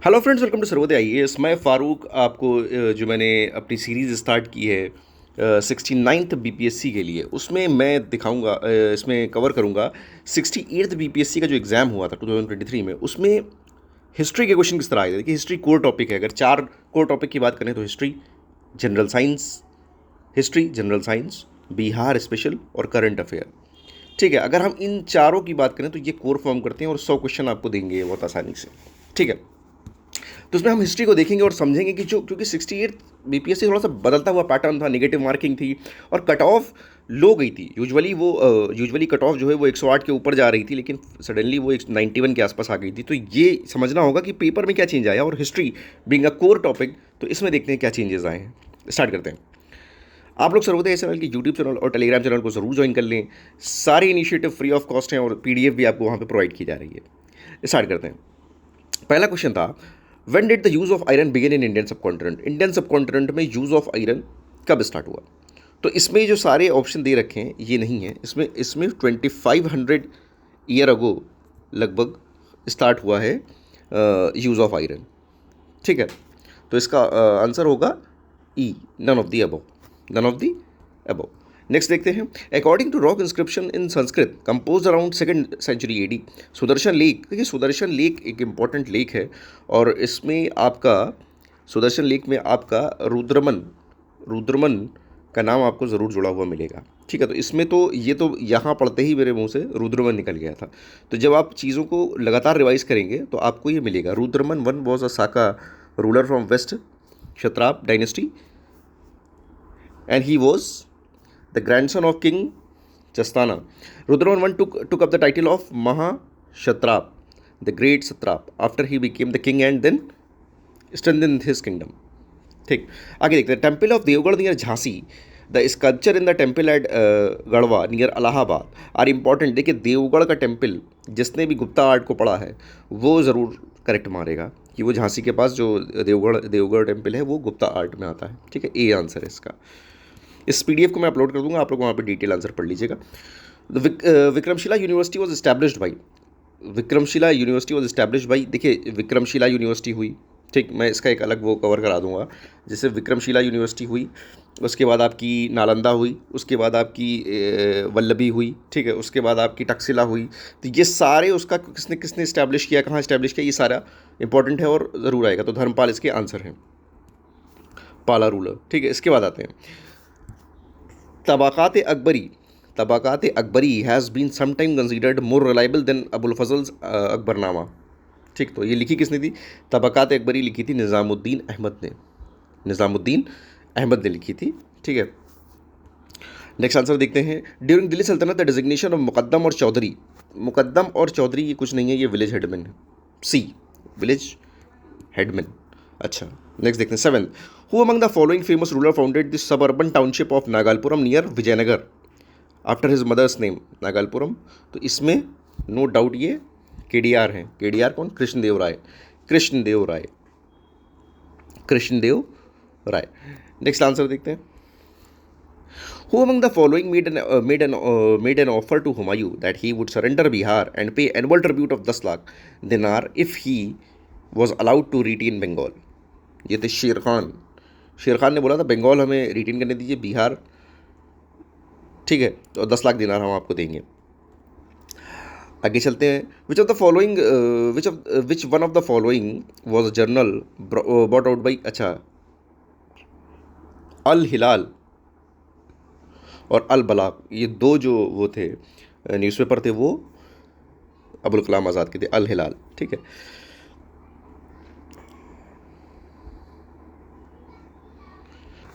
Hello friends, welcome to Sarvodaya IAS. मैं फ़ारूक आपको जो मैंने अपनी सीरीज़ स्टार्ट की है 69th बीपीएससी के लिए, उसमें मैं दिखाऊंगा, इसमें कवर करूंगा 68th बीपीएससी का जो एग्ज़ाम हुआ था 2023 में। उसमें हिस्ट्री के क्वेश्चन किस तरह आए थे। देखिए, हिस्ट्री कोर टॉपिक है। अगर 4 कोर टॉपिक की बात करें तो history, general science, history general science, Bihar special और करंट अफेयर। ठीक है, अगर हम इन चारों की बात करें तो ये कोर फॉर्म करते हैं और 100 क्वेश्चन आपको देंगे बहुत आसानी से। ठीक है, तो उसमें हम हिस्ट्री को देखेंगे और समझेंगे कि जो क्योंकि 68 बीपीएससी थोड़ा सा बदलता हुआ पैटर्न था, नेगेटिव मार्किंग थी और कट ऑफ लो गई थी। यूजुअली कट ऑफ जो है वो 108 के ऊपर जा रही थी, लेकिन सडनली वो 91 के आसपास आ गई थी। तो ये समझना होगा कि पेपर में क्या चेंज आया, और history being a core topic, तो इसमें देखते हैं क्या चेंजेस आए हैं। स्टार्ट करते हैं। आप लोग सर्वोदय चैनल की यूट्यूब चैनल और टेलीग्राम चैनल को जरूर ज्वाइन कर लें। सारे इनिशिएटिव फ्री ऑफ कॉस्ट हैं और पीडीएफ भी आपको वहाँ पे प्रोवाइड की जा रही है। स्टार्ट करते हैं। पहला क्वेश्चन था, when did the use of iron begin in Indian subcontinent. Indian subcontinent में यूज़ ऑफ आयरन कब स्टार्ट हुआ। तो इसमें जो सारे ऑप्शन दे रखे हैं ये नहीं है। इसमें 2500 ईयर अगो लगभग स्टार्ट हुआ है यूज़ ऑफ आयरन। ठीक है, तो इसका आंसर होगा E, none of the above, none of the above. Next देखते हैं। According to rock inscription in Sanskrit composed around 2nd century AD, Sudarshan lake. देखिए, सुदर्शन लेक एक इम्पॉर्टेंट लेक है और इसमें आपका सुदर्शन लेक में आपका रुद्रमन का नाम आपको ज़रूर जुड़ा हुआ मिलेगा। ठीक है, तो इसमें तो ये तो यहाँ पढ़ते ही मेरे मुंह से रुद्रमन निकल गया था। तो जब आप चीज़ों को लगातार रिवाइज करेंगे तो आपको ये मिलेगा। Rudraman one was a Saka ruler from west Kshatrap dynasty and he was the grandson of King Chastana. Rudraman I took up the title of Mahashatrap, the great satrap, after he became the king and then strengthened his kingdom. ठीक, आगे देखते हैं। Temple of Deogarh near Jhansi, the sculpture in the temple at Garhwa near Allahabad are important. देखिए, देवगढ़ का temple जिसने भी Gupta art को पढ़ा है वो ज़रूर करेक्ट मारेगा कि वो झांसी के पास जो देवगढ़ टेम्पल है वो गुप्ता आर्ट में आता है। ठीक है, ए आंसर है इसका। इस पीडीएफ को मैं अपलोड कर दूंगा, आप लोग वहाँ पे डिटेल आंसर पढ़ लीजिएगा। Vikramshila university was established by, Vikramshila university was established by. देखिए, विक्रमशिला यूनिवर्सिटी हुई, ठीक, मैं इसका एक अलग वो कवर करा दूंगा। जैसे विक्रमशिला यूनिवर्सिटी हुई, उसके बाद आपकी नालंदा हुई, उसके बाद आपकी वल्लभी हुई, ठीक है, उसके बाद आपकी तक्षशिला हुई। तो ये सारे उसका किसने किसने इस्टेब्लिश किया, कहाँ इस्टेब्लिश किया, ये सारा इंपॉर्टेंट है और ज़रूर आएगा। तो धर्मपाल इसके आंसर हैं, पाला रूलर। ठीक है, इसके बाद आते हैं Tabaqat Akbari. Tabaqat Akbari has been sometime considered more reliable than Abul Fazl's Akbarnama. ठीक, तो ये लिखी किसने थी। तबाकात अकबरी लिखी थी निज़ामुद्दीन अहमद ने, निज़ामुद्दीन अहमद ने लिखी थी। ठीक है, नेक्स्ट आंसर देखते हैं। ड्यूरिंग दिल्ली सल्तनत द डेजिग्नेशन ऑफ मुकद्दम और चौधरी। मुकद्दम और चौधरी ये कुछ नहीं है, ये विलेज हेडमैन है। See, village headman. अच्छा, नेक्स्ट देखते हैं। 7, who among the following famous ruler founded the suburban township of Nagalapuram near Vijayanagar after his mother's name. Nagalapuram, तो इसमें नो डाउट ये केडीआर हैं। केडीआर कौन, कृष्णदेव राय, कृष्णदेव राय, कृष्णदेव राय। नेक्स्ट आंसर देखते हैं। Who among the following made an offer to Humayun that he would surrender Bihar and pay annual tribute of 10 lakh dinar if he was allowed to retain Bengal? ये थे शेर खान। शेर खान ने बोला था बंगाल हमें रिटेन करने दीजिए, बिहार, ठीक है, तो 10 लाख दिनार हम आपको देंगे। आगे चलते हैं। Which one of the following was a journal brought out by, अच्छा, अल हिलाल और अल बलाग, ये दो जो वो थे न्यूज़पेपर थे वो अबुल कलाम आज़ाद के थे। अल हिलाल, ठीक है।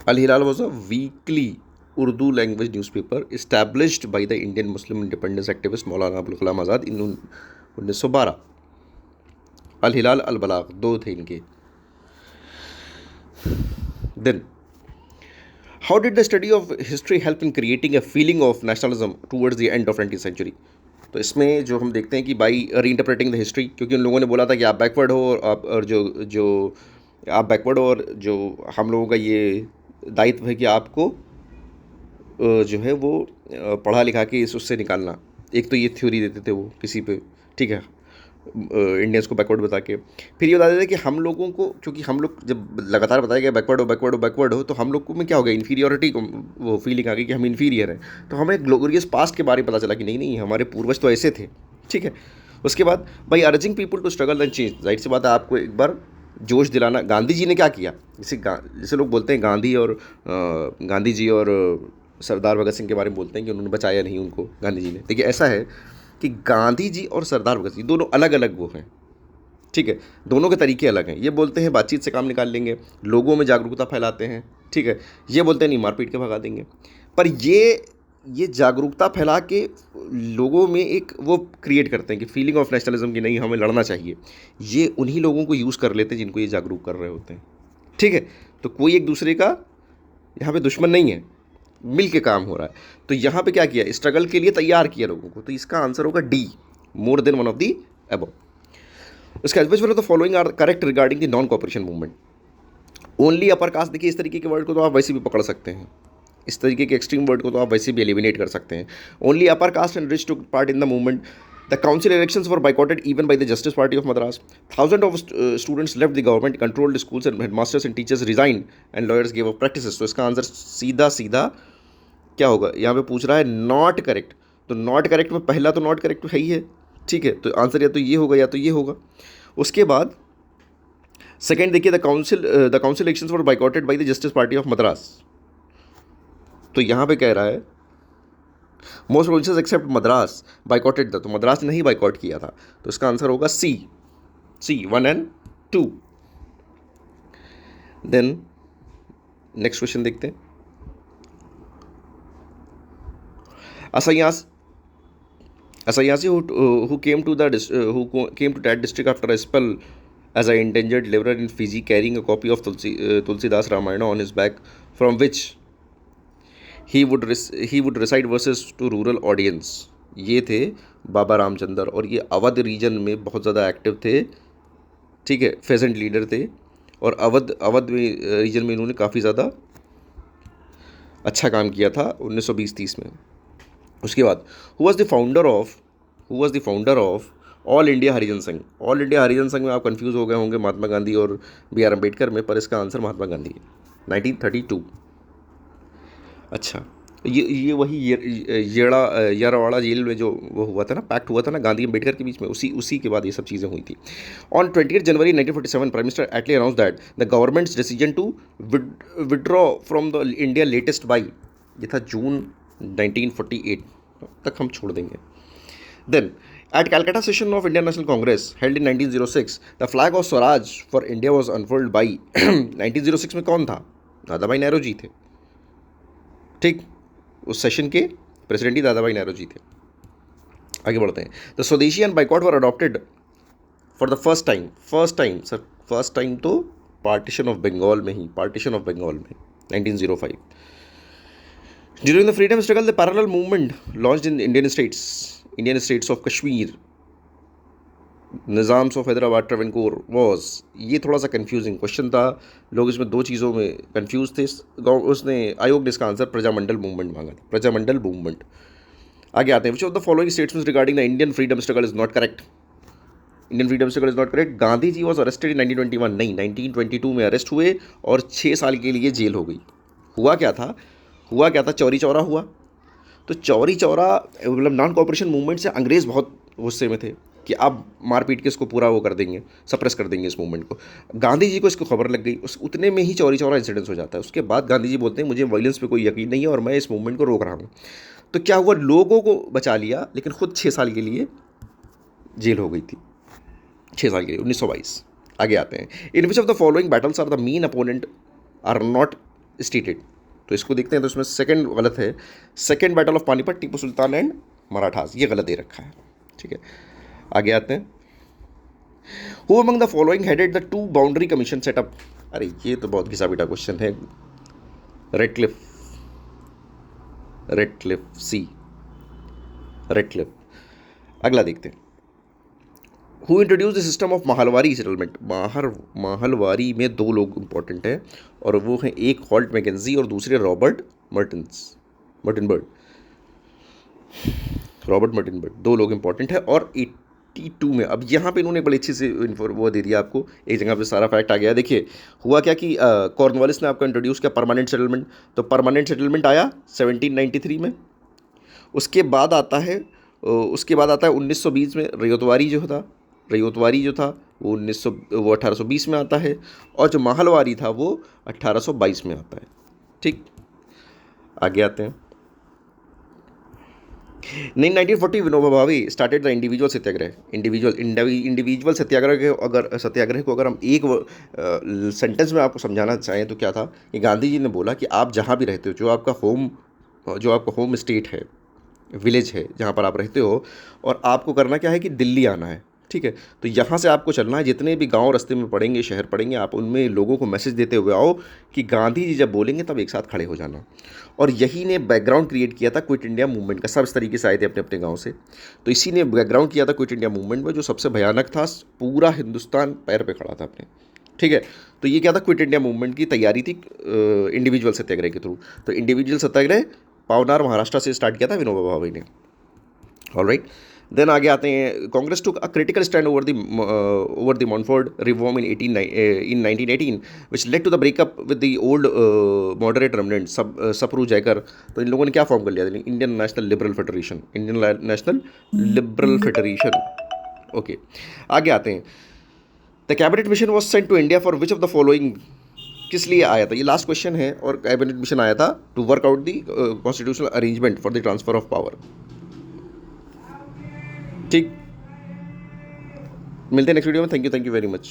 Al Hilal was a weekly Urdu language newspaper established by the Indian Muslim independence activist Maulana Abul Kalam Azad इन 1912। अल हिलाल अल बलाग दो थे इनके। Then, how did the study of history help in creating a feeling of nationalism towards the end of 20th century. तो इसमें जो हम देखते हैं कि बाई रीइंटरप्रेटिंग द हिस्ट्री, क्योंकि उन लोगों ने बोला था कि आप बैकवर्ड हो और जो आप बैकवर्ड हो, और जो हम लोगों का ये दायित्व है कि आपको जो है वो पढ़ा लिखा के उससे निकालना। एक तो ये थ्योरी देते थे वो किसी पे, ठीक है, इंडियंस को बैकवर्ड बता के। फिर ये बताते थे कि हम लोगों को, क्योंकि हम लोग जब लगातार बताया गया बैकवर्ड हो बैकवर्ड हो बैकवर्ड हो, तो हम लोग को में क्या हो गया, इन्फीरियोरिटी को वो फीलिंग आ गई कि हम इन्फीरियर हैं। तो हमें ग्लोरियस पास्ट के बारे में पता चला कि नहीं नहीं, हमारे पूर्वज तो ऐसे थे। ठीक है। उसके बाद भाई urging people to struggle and change, जाहिर सी बात है आपको एक बार जोश दिलाना। गांधी जी ने क्या किया, जैसे लोग बोलते हैं गांधी जी और सरदार भगत सिंह के बारे में बोलते हैं कि उन्होंने बचाया नहीं उनको, गांधी जी ने। देखिए ऐसा है कि गांधी जी और सरदार भगत सिंह दोनों अलग अलग वो हैं। ठीक है, दोनों के तरीके अलग हैं। ये बोलते हैं बातचीत से काम निकाल लेंगे, लोगों में जागरूकता फैलाते हैं। ठीक है, ये बोलते हैं नहीं मार पीट के भगा देंगे। पर ये जागरूकता फैला के लोगों में एक वो क्रिएट करते हैं कि फीलिंग ऑफ नेशनलिज्म की, नहीं हमें लड़ना चाहिए। ये उन्हीं लोगों को यूज़ कर लेते हैं जिनको ये जागरूक कर रहे होते हैं। ठीक है, तो कोई एक दूसरे का यहाँ पे दुश्मन नहीं है, मिल के काम हो रहा है। तो यहाँ पे क्या किया, स्ट्रगल के लिए तैयार किया लोगों को। तो इसका आंसर होगा D, more than one of the above. उसका which one of the following are correct regarding the non cooperation movement. Only upper caste, देखिए इस तरीके के वर्ड को तो आप वैसे भी पकड़ सकते हैं, इस तरीके के एक्सट्रीम वर्ड को तो आप वैसे भी एलिमिनेट कर सकते हैं। Only upper cast and rich took part in the movement. The council elections were boycotted even bye the justice party of Madras. Thousand of students left the government controlled schools and headmasters and teachers resign and lawyers give up practices. तो इसका answer सीधा सीधा क्या होगा, यहाँ पे पूछ रहा है नॉट करेक्ट। तो नॉट करेक्ट में पहला तो नॉट करेक्ट है ही है। ठीक है, तो आंसर या तो ये होगा या तो ये होगा। उसके बाद सेकेंड देखिए, the council elections were boycotted by the justice party of Madras. तो यहाँ पे कह रहा है most provinces except Madras boycotted था, तो मद्रास ने नहीं बाइकॉट किया था। तो इसका आंसर होगा सी 1 एंड 2। देन नेक्स्ट क्वेश्चन देखते हैं। Asayasi who came to that district after a spell as an endangered laborer in Fiji, carrying a copy of Tulsidas Ramayana on his back, from which he would recite verses to rural audience. ये थे बाबा रामचंद्र, और ये Awadh reason में बहुत ज़्यादा active थे। ठीक है, फेजेंट लीडर थे, और अवध में रीजन में इन्होंने काफ़ी ज़्यादा अच्छा काम किया था 1920-30 में। उसके बाद who was the founder of All India Harijan Sangh. All India Harijan संघ में आप कंफ्यूज हो गए होंगे महात्मा गांधी और बी आर अम्बेडकर में, पर इसका आंसर महात्मा गांधी है, 1932। अच्छा, ये वही येरवाड़ा जेल में जो वो हुआ था ना, पैक्ट हुआ था ना गांधी अम्बेडकर के बीच में, उसी के बाद ये सब चीज़ें हुई थी। On 28 January 1947 prime minister Attlee announce that the government's decision to withdraw from the India latest by, ये था जून 1948 तक हम छोड़ देंगे। Then at Calcutta session of Indian National Congress held in 1906 the flag of swaraj for India was unfold by 1906 में कौन था, दादा भाई नेहरू जी थे। ठीक, उस सेशन के प्रेसिडेंट ही दादा भाई नेहरू जी थे। आगे बढ़ते हैं। द स्वदेशी and boycott were adopted for the first time तो पार्टीशन ऑफ बंगाल में 1905। During the freedom struggle, the parallel movement launched in Indian states of Kashmir, Nizam's of Hyderabad Travancore was. ये थोड़ा सा कंफ्यूजिंग क्वेश्चन था, लोग इसमें दो चीज़ों में कंफ्यूज थे। उसने आयोग ने इसका आंसर प्रजामंडल मूवमेंट मांगा था, प्रजामंडल मूवमेंट। आगे आते हैं। Which of the following statements regarding the Indian freedom struggle is not correct. Indian freedom struggle is not correct. Gandhi ji was arrested in 1921, नहीं 1922 में अरेस्ट हुए और 6 साल के लिए जेल हो गई। हुआ क्या था, चौरी चौरा हुआ। तो चौरी चौरा मतलब नॉन कॉपरेशन मूवमेंट से अंग्रेज़ बहुत गुस्से में थे कि आप मारपीट के इसको पूरा वो कर देंगे, सप्रेस कर देंगे इस मूवमेंट को। गांधी जी को इसको खबर लग गई, उस उतने में ही चौरी चौरा इंसिडेंस हो जाता है। उसके बाद गांधी जी बोलते हैं मुझे वायलेंस पे कोई यकीन नहीं है और मैं इस मूवमेंट को रोक रहा हूँ। तो क्या हुआ, लोगों को बचा लिया लेकिन खुद 6 साल के लिए जेल हो गई थी, 6 साल के लिए, 1922। आगे आते हैं। In which of the following battles are the main opponent are not stated. तो इसको देखते हैं, तो इसमें सेकंड गलत है। Second battle of Panipat, Tipu Sultan and Marathas, ये गलत दे रखा है। ठीक है, आगे आते हैं। Who among the following headed the 2 boundary commission setup. अरे ये तो बहुत घिसा पिटा क्वेश्चन है। रेडक्लिफ सी, रेडक्लिफ। अगला देखते हैं। Who introduce the system of Mahalwari settlement. Mahalwari में 2 लोग इंपॉर्टेंट हैं और वो हैं, एक हॉल्ट मैकेंजी और दूसरे रॉबर्ट मर्टिनबर्ग। 2 लोग इंपॉर्टेंट है। और 1952 में। अब यहाँ पे इन्होंने बड़े अच्छे से वो दे दिया आपको, एक जगह पे सारा फैक्ट आ गया। देखिए हुआ क्या कि कॉर्नवालिस ने आपको इंट्रोड्यूस किया परमानेंट सेटलमेंट, तो परमानेंट सेटलमेंट आया 1793 में। उसके बाद आता है 1920 में रयतवारी जो था वो 1820 में आता है, और जो महलवारी था वो 1822 में आता है। ठीक, आगे आते हैं। नहीं, 1940 Vinoba Bhave started the individual Satyagraha. Individual Satyagraha को अगर हम एक सेंटेंस में आपको समझाना चाहें तो क्या था कि गांधी जी ने बोला कि आप जहाँ भी रहते हो, जो आपका होम स्टेट है, विलेज है जहाँ पर आप रहते हो, और आपको करना क्या है कि दिल्ली आना है। ठीक है, तो यहाँ से आपको चलना है, जितने भी गांव रास्ते में पड़ेंगे, शहर पड़ेंगे, आप उनमें लोगों को मैसेज देते हुए आओ कि गांधी जी जब बोलेंगे तब एक साथ खड़े हो जाना। और यही ने बैकग्राउंड क्रिएट किया था क्विट इंडिया मूवमेंट का। सब इस तरीके से आए थे अपने अपने गाँव से, तो इसी ने बैकग्राउंड किया था क्विट इंडिया मूवमेंट में, जो सबसे भयानक था। पूरा हिंदुस्तान पैर पे खड़ा था अपने। ठीक है, तो ये क्या था, क्विट इंडिया मूवमेंट की तैयारी थी इंडिविजुअल सत्याग्रह के थ्रू। तो इंडिविजुअल सत्याग्रह पावनार महाराष्ट्र से स्टार्ट किया था विनोबा भावे ने। ऑलराइट, देन आगे आते हैं। Congress took a critical stand over the Montford reform in 1918 which led to the breakup with the old moderate remnant Sapru Jayakar. तो इन लोगों ने क्या फॉर्म कर लिया, Indian National Liberal Federation. Okay, आगे आते हैं। The cabinet mission was sent to India for which of the following. किस लिए आया था, ये लास्ट क्वेश्चन है। और कैबिनेट मिशन आया था to work out the constitutional arrangement for the transfer of power. ठीक, मिलते हैं नेक्स्ट वीडियो में। Thank you very much.